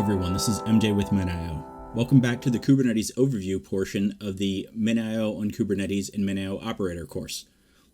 everyone, this is MJ with MinIO. Welcome back to the Kubernetes overview portion of the MinIO on Kubernetes and MinIO Operator course.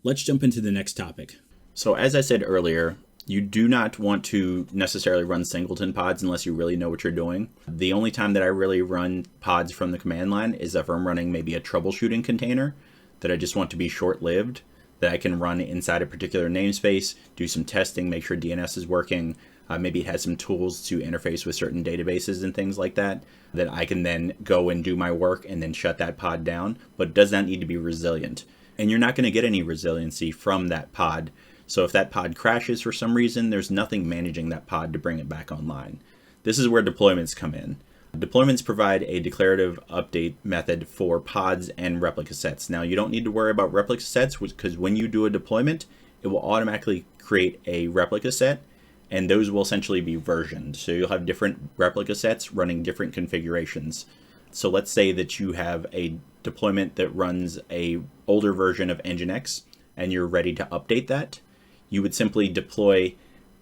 Let's jump into the next topic. So as I said earlier, you do not want to necessarily run singleton pods unless you really know what you're doing. The only time that I really run pods from the command line is if I'm running maybe a troubleshooting container that I just want to be short-lived, that I can run inside a particular namespace, do some testing, make sure DNS is working, maybe it has some tools to interface with certain databases and things like that, that I can then go and do my work and then shut that pod down, but it does not need to be resilient. And you're not going to get any resiliency from that pod. So if that pod crashes for some reason, there's nothing managing that pod to bring it back online. This is where deployments come in. Deployments provide a declarative update method for pods and replica sets. Now, you don't need to worry about replica sets because when you do a deployment, it will automatically create a replica set, and those will essentially be versioned. So you'll have different replica sets running different configurations. So let's say that you have a deployment that runs a older version of Nginx and you're ready to update that. You would simply deploy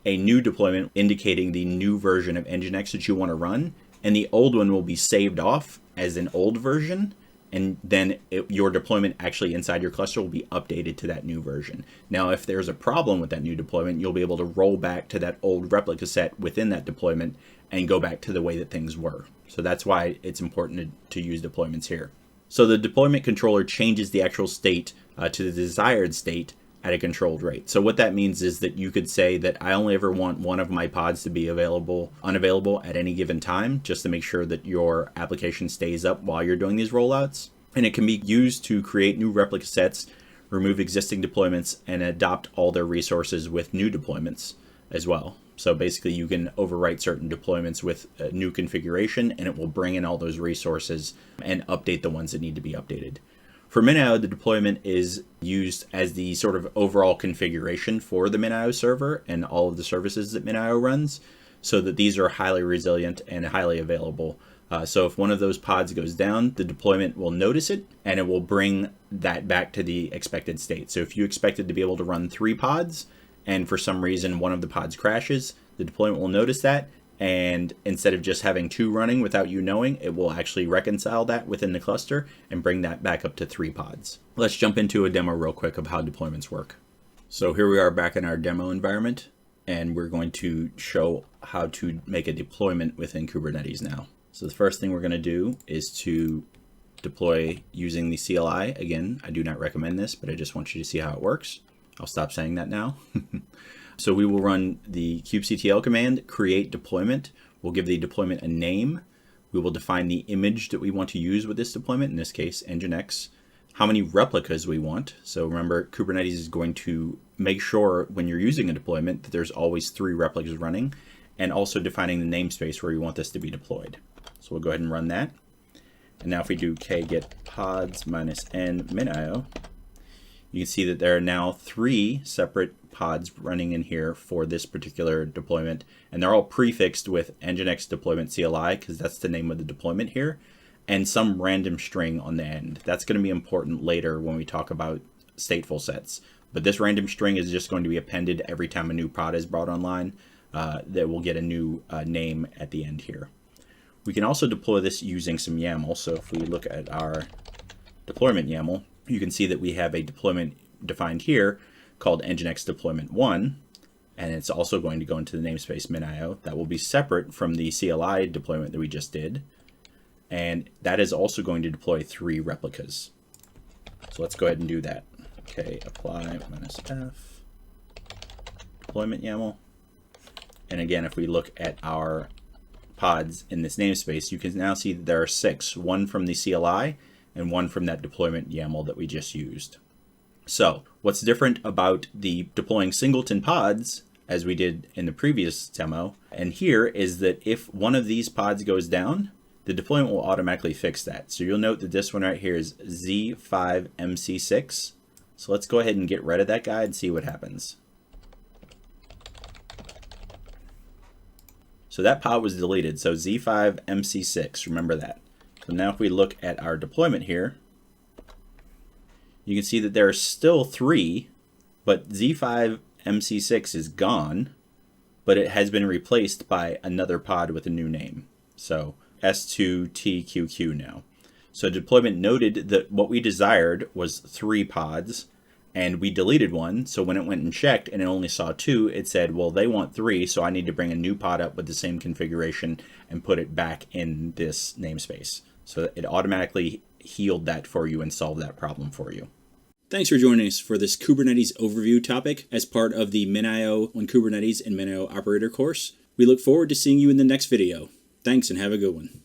a new deployment indicating the new version of Nginx that you want to run, and the old one will be saved off as an old version, and then your deployment actually inside your cluster will be updated to that new version. Now, if there's a problem with that new deployment, you'll be able to roll back to that old replica set within that deployment and go back to the way that things were. So that's why it's important to use deployments here. So the deployment controller changes the actual state to the desired state at a controlled rate. So what that means is that you could say that I only ever want one of my pods to be unavailable at any given time, just to make sure that your application stays up while you're doing these rollouts. And it can be used to create new replica sets, remove existing deployments, and adopt all their resources with new deployments as well. So basically you can overwrite certain deployments with a new configuration, and it will bring in all those resources and update the ones that need to be updated. For MinIO, the deployment is used as the sort of overall configuration for the MinIO server and all of the services that MinIO runs, so that these are highly resilient and highly available. So if one of those pods goes down, the deployment will notice it and it will bring that back to the expected state. So if you expected to be able to run 3 pods and for some reason one of the pods crashes, the deployment will notice that, and instead of just having 2 running without you knowing, it will actually reconcile that within the cluster and bring that back up to 3 pods. Let's jump into a demo real quick of how deployments work. So here we are back in our demo environment, and we're going to show how to make a deployment within Kubernetes now. So the first thing we're going to do is to deploy using the CLI. Again, I do not recommend this, but I just want you to see how it works. I'll stop saying that now. So we will run the kubectl command, create deployment. We'll give the deployment a name. We will define the image that we want to use with this deployment, in this case, Nginx. How many replicas we want. So remember, Kubernetes is going to make sure when you're using a deployment that there's always 3 replicas running, and also defining the namespace where you want this to be deployed. So we'll go ahead and run that. And now if we do kget pods -n MinIO, you can see that there are now 3 separate pods running in here for this particular deployment, and they're all prefixed with Nginx deployment CLI because that's the name of the deployment here, and some random string on the end. That's going to be important later when we talk about stateful sets, but this random string is just going to be appended every time a new pod is brought online. That will get a new name at the end here. We can also deploy this using some YAML. So if we look at our deployment YAML, you can see that we have a deployment defined here called Nginx deployment 1, and it's also going to go into the namespace MinIO. That will be separate from the CLI deployment that we just did, and that is also going to deploy 3 replicas. So let's go ahead and do that. Okay, apply -f deployment YAML, and again, if we look at our pods in this namespace, you can now see that there are 6, 1 from the CLI and 1 from that deployment YAML that we just used. So what's different about the deploying singleton pods, as we did in the previous demo, and here is that if one of these pods goes down, the deployment will automatically fix that. So you'll note that this one right here is Z5MC6. So let's go ahead and get rid of that guy and see what happens. So that pod was deleted, so Z5MC6, remember that. So now if we look at our deployment here, you can see that there are still 3, but Z5MC6 is gone, but it has been replaced by another pod with a new name. So S2TQQ now. So deployment noted that what we desired was 3 pods, and we deleted one. So when it went and checked and it only saw 2, it said, well, they want 3, so I need to bring a new pod up with the same configuration and put it back in this namespace. So it automatically healed that for you and solved that problem for you. Thanks for joining us for this Kubernetes overview topic as part of the MinIO on Kubernetes and MinIO Operator course. We look forward to seeing you in the next video. Thanks and have a good one.